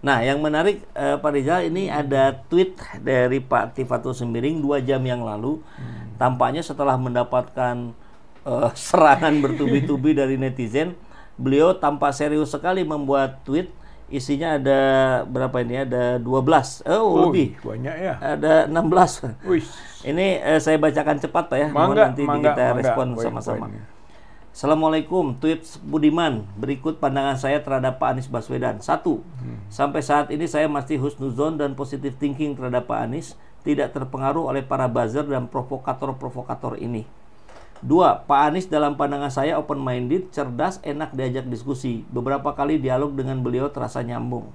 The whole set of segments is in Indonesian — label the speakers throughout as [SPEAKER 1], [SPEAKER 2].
[SPEAKER 1] Nah, yang menarik Pak Rizal, ini ada tweet dari Pak Tifatul Sembiring 2 jam yang lalu. Tampaknya setelah mendapatkan serangan bertubi-tubi dari netizen, beliau tampak serius sekali membuat tweet. Isinya ada berapa ini? Ada 12. Lebih.
[SPEAKER 2] Banyak ya.
[SPEAKER 1] Ada 16.
[SPEAKER 2] Wih.
[SPEAKER 1] Ini saya bacakan cepat Pak ya. Mohon nanti kita respon sama-sama. Assalamualaikum, tweet Budiman. Berikut pandangan saya terhadap Pak Anies Baswedan. 1. Sampai saat ini saya masih husnuzon dan positive thinking terhadap Pak Anies, tidak terpengaruh oleh para buzzer dan provokator-provokator ini. 2. Pak Anies dalam pandangan saya open-minded, cerdas, enak diajak diskusi. Beberapa kali dialog dengan beliau terasa nyambung.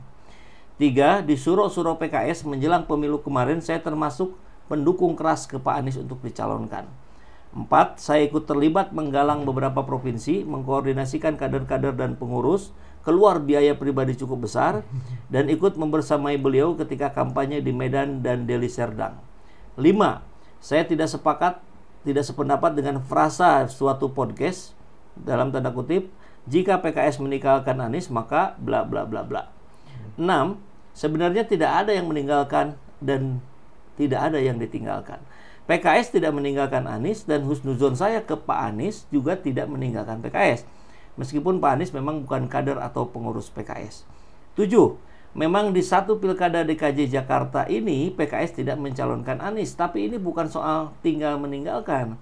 [SPEAKER 1] 3. Di suro-suro PKS menjelang pemilu kemarin, saya termasuk pendukung keras ke Pak Anies untuk dicalonkan. 4. Saya ikut terlibat menggalang beberapa provinsi, mengkoordinasikan kader-kader dan pengurus, keluar biaya pribadi cukup besar, dan ikut membersamai beliau ketika kampanye di Medan dan Deli Serdang. 5. Saya tidak sependapat dengan frasa suatu podcast, dalam tanda kutip, jika PKS meninggalkan Anies maka bla bla bla bla. 6. Sebenarnya tidak ada yang meninggalkan dan tidak ada yang ditinggalkan. PKS tidak meninggalkan Anies dan husnuzon saya ke Pak Anies juga tidak meninggalkan PKS. Meskipun Pak Anies memang bukan kader atau pengurus PKS. 7. Memang di satu pilkada DKJ Jakarta ini PKS tidak mencalonkan Anies, tapi ini bukan soal tinggal meninggalkan.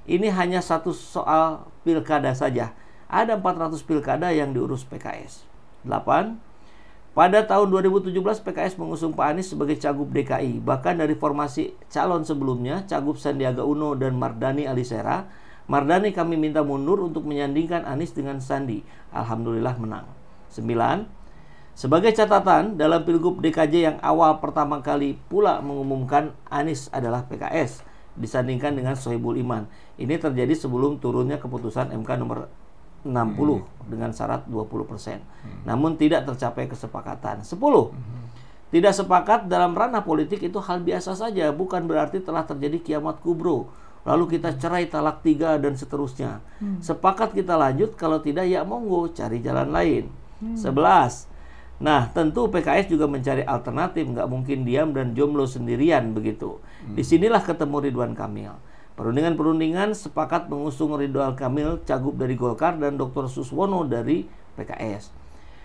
[SPEAKER 1] Ini hanya satu soal pilkada saja. Ada 400 pilkada yang diurus PKS. 8. Pada tahun 2017 PKS mengusung Pak Anies sebagai Cagup DKI. Bahkan dari formasi calon sebelumnya, Cagup Sandiaga Uno dan Mardani Alisera, Mardani kami minta mundur untuk menyandingkan Anies dengan Sandi. Alhamdulillah menang. 9. Sebagai catatan, dalam Pilgub DKJ yang awal pertama kali pula mengumumkan Anies adalah PKS disandingkan dengan Sohibul Iman. Ini terjadi sebelum turunnya keputusan MK nomor 60 dengan syarat 20%. Namun tidak tercapai kesepakatan. 10. Tidak sepakat dalam ranah politik itu hal biasa saja, bukan berarti telah terjadi kiamat kubro. Lalu kita cerai talak 3 dan seterusnya. Sepakat kita lanjut, kalau tidak ya monggo cari jalan lain. 11. Nah, tentu PKS juga mencari alternatif, nggak mungkin diam dan jomblo sendirian begitu. Disinilah ketemu Ridwan Kamil. Perundingan-perundingan sepakat mengusung Ridwan Kamil, Cagup dari Golkar, dan Dr. Suswono dari PKS.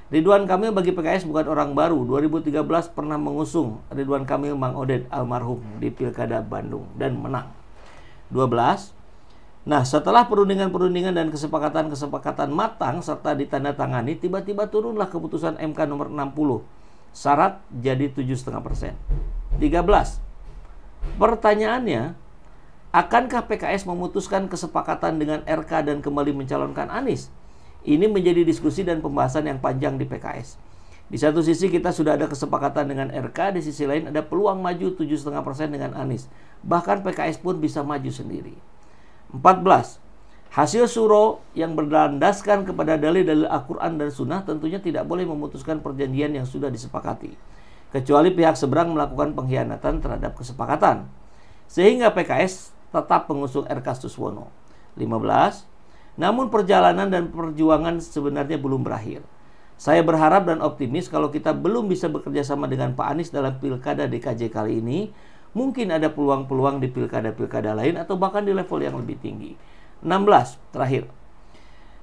[SPEAKER 1] Ridwan Kamil bagi PKS bukan orang baru. 2013 pernah mengusung Ridwan Kamil Mang Oded almarhum di Pilkada Bandung dan menang. 12. Nah, setelah perundingan-perundingan dan kesepakatan-kesepakatan matang serta ditandatangani, tiba-tiba turunlah keputusan MK nomor 60. Syarat jadi 7,5%. 13. Pertanyaannya, akankah PKS memutuskan kesepakatan dengan RK dan kembali mencalonkan Anies? Ini menjadi diskusi dan pembahasan yang panjang di PKS. Di satu sisi kita sudah ada kesepakatan dengan RK, di sisi lain ada peluang maju 7,5% dengan Anies. Bahkan PKS pun bisa maju sendiri. 14. Hasil suro yang berlandaskan kepada dalil-dalil Al-Quran dan Sunnah tentunya tidak boleh memutuskan perjanjian yang sudah disepakati, kecuali pihak seberang melakukan pengkhianatan terhadap kesepakatan. Sehingga PKS tetap mengusung RK Suswono. 15. Namun perjalanan dan perjuangan sebenarnya belum berakhir. Saya berharap dan optimis kalau kita belum bisa bekerja sama dengan Pak Anies dalam Pilkada DKJ kali ini, mungkin ada peluang-peluang di pilkada-pilkada lain atau bahkan di level yang lebih tinggi. 16. Terakhir.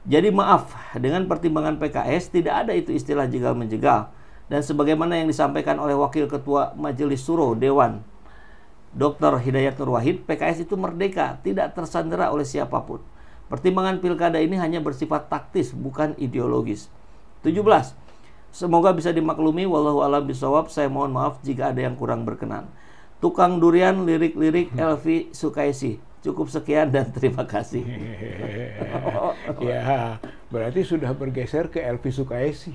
[SPEAKER 1] Jadi maaf, dengan pertimbangan PKS tidak ada itu istilah jegal-menjegal. Dan sebagaimana yang disampaikan oleh Wakil Ketua Majelis Suro Dewan, Dr. Hidayat Nur Wahid, PKS itu merdeka, tidak tersandera oleh siapapun. Pertimbangan pilkada ini hanya bersifat taktis, bukan ideologis. 17. Semoga bisa dimaklumi, wallahu a'lam bishawab. Saya mohon maaf jika ada yang kurang berkenan. Tukang durian, lirik-lirik Elvi Sukaisi. Cukup sekian dan terima kasih.
[SPEAKER 2] Ya, berarti sudah bergeser ke Elvi Sukaisi.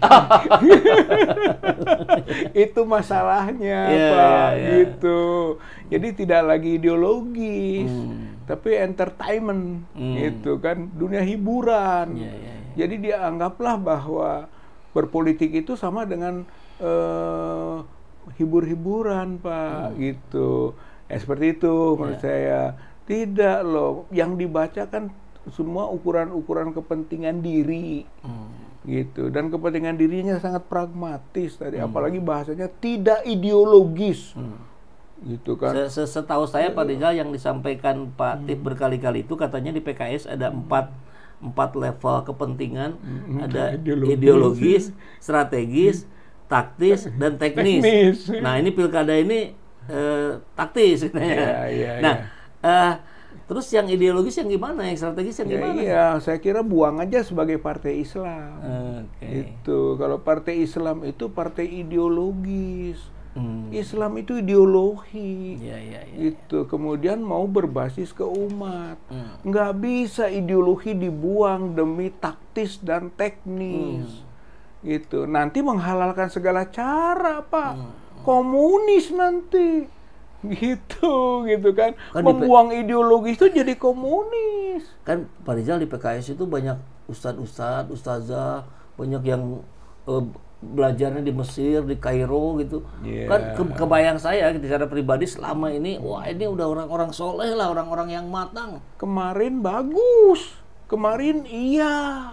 [SPEAKER 2] Itu masalahnya, Pak. Gitu. Jadi tidak lagi ideologis, tapi entertainment. Itu kan dunia hiburan. Jadi dia anggaplah bahwa berpolitik itu sama dengan hibur-hiburan, Pak. Gitu. Seperti itu menurut saya. Tidak loh, yang dibaca kan semua ukuran-ukuran kepentingan diri. gitu, dan kepentingan dirinya sangat pragmatis tadi, apalagi bahasanya tidak ideologis, gitu kan.
[SPEAKER 1] Setahu saya Pak Rizal yang disampaikan Pak Tif berkali-kali itu katanya di PKS ada empat level kepentingan, ada ideologis, strategis, taktis, dan teknis. Nah ini pilkada ini taktis katanya. Nah. Terus yang ideologis yang gimana, yang strategis yang gimana?
[SPEAKER 2] Iya, saya kira buang aja sebagai partai Islam. Itu kalau partai Islam itu partai ideologis. Islam itu ideologi. Itu kemudian mau berbasis ke umat. Nggak bisa ideologi dibuang demi taktis dan teknis. Gitu. Nanti menghalalkan segala cara, Pak. Komunis nanti. Gitu kan membuang ideologi itu jadi komunis.
[SPEAKER 1] Kan Pak Rizal di PKS itu banyak ustazah, banyak yang belajarnya di Mesir, di Kairo gitu. Kan kebayang saya secara pribadi selama ini, wah ini udah orang-orang soleh lah, orang-orang yang matang.
[SPEAKER 2] Kemarin bagus, kemarin iya,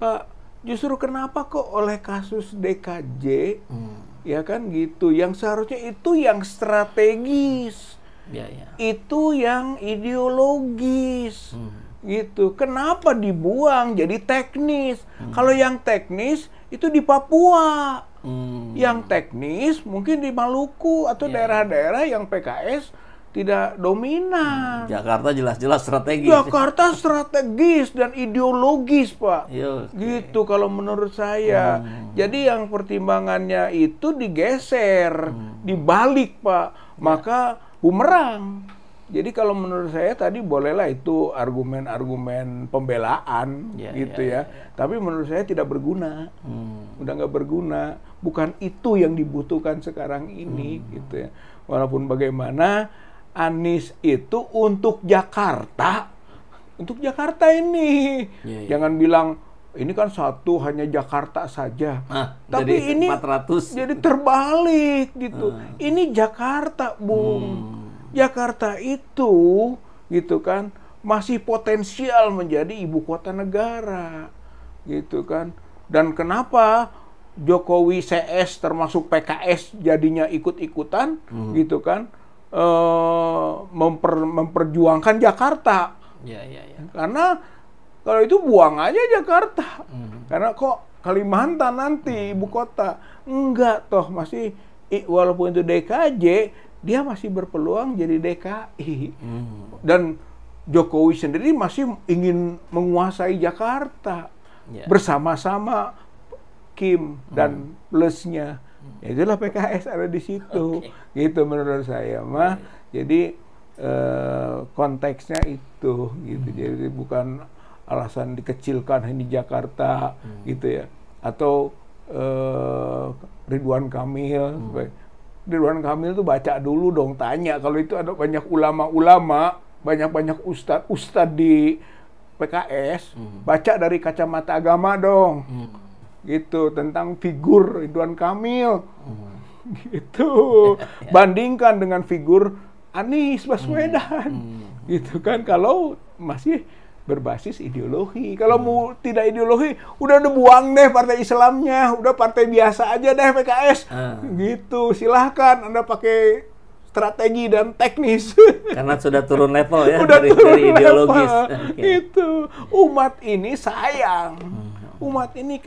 [SPEAKER 2] Pak. Justru kenapa kok oleh kasus DKJ, ya kan gitu, yang seharusnya itu yang strategis, itu yang ideologis, gitu. Kenapa dibuang jadi teknis? Kalau yang teknis itu di Papua, yang teknis mungkin di Maluku atau daerah-daerah yang PKS tidak dominan.
[SPEAKER 1] Jakarta jelas-jelas strategis.
[SPEAKER 2] Jakarta strategis dan ideologis, Pak. Gitu kalau menurut saya. Jadi yang pertimbangannya itu digeser, dibalik, Pak. Maka bumerang. Jadi kalau menurut saya tadi bolehlah itu argumen-argumen pembelaan, gitu ya. Tapi menurut saya tidak berguna. Udah nggak berguna. Bukan itu yang dibutuhkan sekarang ini, gitu ya. Walaupun bagaimana Anies itu untuk Jakarta ini. Jangan bilang ini kan satu hanya Jakarta saja. Tapi ini 400. Jadi terbalik gitu. Ini Jakarta, Bung. Jakarta itu gitu kan masih potensial menjadi ibu kota negara. Gitu kan. Dan kenapa Jokowi CS termasuk PKS jadinya ikut-ikutan gitu kan? Memperjuangkan Jakarta. Karena kalau itu buang aja Jakarta. Karena kok Kalimantan nanti ibu kota. Enggak toh, masih walaupun itu DKJ, dia masih berpeluang jadi DKI. Dan Jokowi sendiri masih ingin menguasai Jakarta. Bersama-sama Kim dan plusnya. Ya itulah PKS ada di situ, gitu menurut saya mah. Jadi konteksnya itu, gitu. Jadi bukan alasan dikecilkan ini Jakarta, gitu ya. Atau Ridwan Kamil, Ridwan Kamil tuh baca dulu dong, tanya kalau itu ada banyak ulama-ulama, banyak ustadz di PKS, baca dari kacamata agama dong. Gitu tentang figur Ridwan Kamil, gitu. Bandingkan dengan figur Anies Baswedan, gitu kan. Kalau masih berbasis ideologi, kalau mau tidak ideologi, udah buang deh partai Islamnya, udah partai biasa aja deh PKS, gitu. Silahkan Anda pakai strategi dan teknis.
[SPEAKER 1] Karena sudah turun level ya,
[SPEAKER 2] udah
[SPEAKER 1] dari ideologis.
[SPEAKER 2] Itu umat ini sayang, umat ini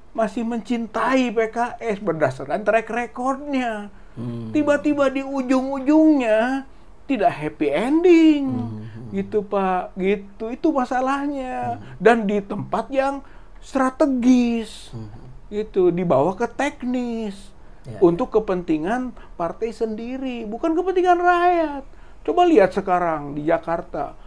[SPEAKER 2] masih mencintai PKS berdasarkan track recordnya. Tiba-tiba di ujung-ujungnya tidak happy ending, gitu Pak. Gitu, itu masalahnya. Dan di tempat yang strategis, gitu, dibawa ke teknis untuk kepentingan partai sendiri, bukan kepentingan rakyat. Coba lihat sekarang di Jakarta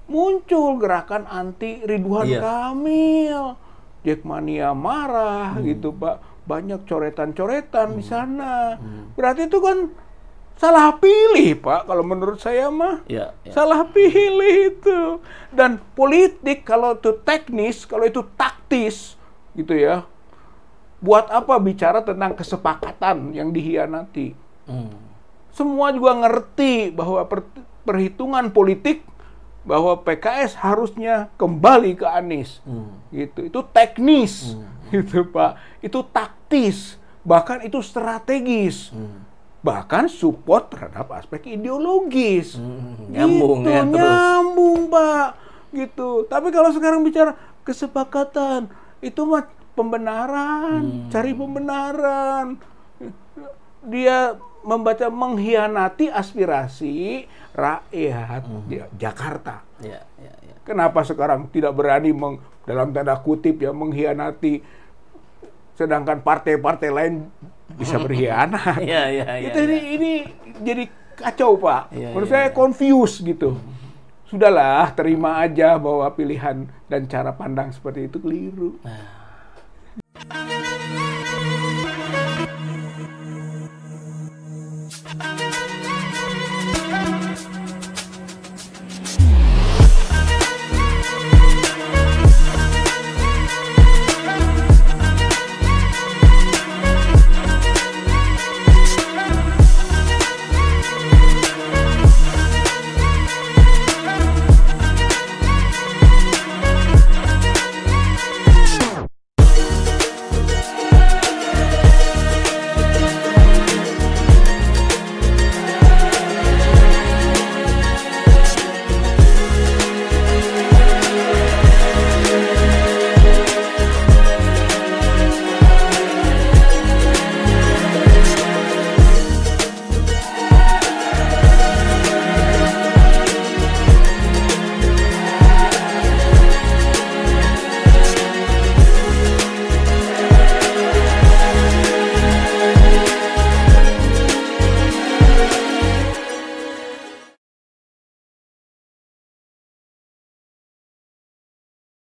[SPEAKER 2] muncul gerakan anti Ridwan Kamil. Jackmania marah, gitu Pak. Banyak coretan-coretan di sana. Berarti itu kan salah pilih, Pak. Kalau menurut saya mah, salah pilih itu. Dan politik kalau itu teknis, kalau itu taktis, gitu ya. Buat apa bicara tentang kesepakatan yang dihianati? Semua juga ngerti bahwa perhitungan politik bahwa PKS harusnya kembali ke Anies. Gitu. Itu teknis. Gitu, Pak. Itu taktis, bahkan itu strategis. Bahkan support terhadap aspek ideologis.
[SPEAKER 1] Nyambung
[SPEAKER 2] gitu,
[SPEAKER 1] ya terus.
[SPEAKER 2] Nyambung, Pak. Gitu. Tapi kalau sekarang bicara kesepakatan, itu mah pembenaran, cari pembenaran. Dia membaca mengkhianati aspirasi rakyat di Jakarta. Kenapa sekarang tidak berani dalam tanda kutip ya mengkhianati, sedangkan partai-partai lain bisa berkhianat? Ini jadi kacau, Pak. Menurut saya confused gitu. Sudahlah, terima aja bahwa pilihan dan cara pandang seperti itu keliru.